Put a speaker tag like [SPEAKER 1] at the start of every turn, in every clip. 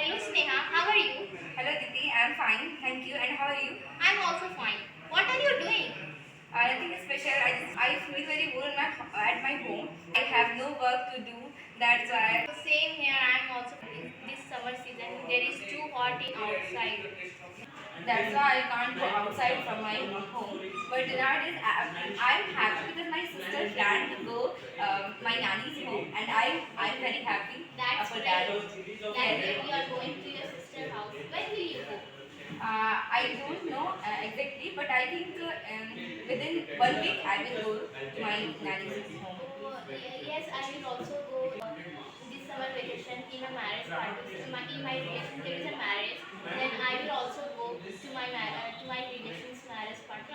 [SPEAKER 1] Hello Sneha, how are you?
[SPEAKER 2] Hello Diti, I'm fine, thank you. And how are you?
[SPEAKER 1] I'm also fine. What are you doing?
[SPEAKER 2] Nothing special. I feel very bored at my home. I have no work to do. That's why.
[SPEAKER 1] Same here, I'm also in this summer season. There is too hot in outside.
[SPEAKER 2] That's why I can't go outside from my home. But nowadays I'm happy because my sister planned to go my nanny's home, and I'm very happy
[SPEAKER 1] That's
[SPEAKER 2] for that.
[SPEAKER 1] great. That
[SPEAKER 2] Yes.
[SPEAKER 1] you are going to your sister's house. When will you go?
[SPEAKER 2] I don't know exactly, but I think within 1 week I will go to my nanny's home.
[SPEAKER 1] Yes, I will also go this summer vacation in a marriage party. In my relation there is a marriage. Then I will also go to my relation's marriage party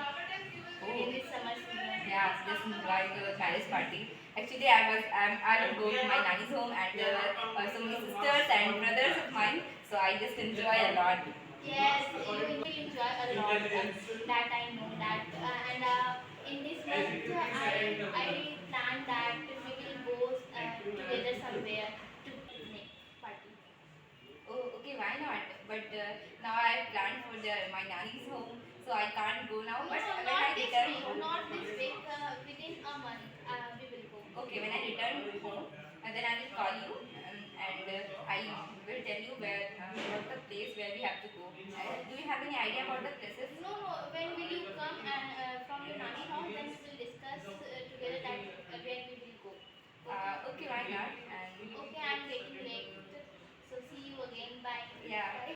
[SPEAKER 1] in this summer season.
[SPEAKER 2] Yeah, so just enjoy the marriage party. Actually, I will go to my nanny's home, and there were so many sisters and brothers of mine. So I just enjoy a lot.
[SPEAKER 1] Yes, you will enjoy a lot. That I know that. In this month, I plan that we will go together somewhere to picnic party.
[SPEAKER 2] Oh, okay, why not? But now I have planned for my nanny's home, so I can't go now.
[SPEAKER 1] No,
[SPEAKER 2] But when I
[SPEAKER 1] not this
[SPEAKER 2] return
[SPEAKER 1] week.
[SPEAKER 2] home,
[SPEAKER 1] Not this week. Within a month, we will go.
[SPEAKER 2] okay, when I return home, then I will call you, and I will tell you what's the place where we have to go. Do you have any idea about the places?
[SPEAKER 1] No, no. When will you come and from your nanny house? Then we will discuss together that where we will go. Okay.
[SPEAKER 2] Okay, why not? And
[SPEAKER 1] Okay, I'm getting late. So see you again. Bye.
[SPEAKER 2] yeah.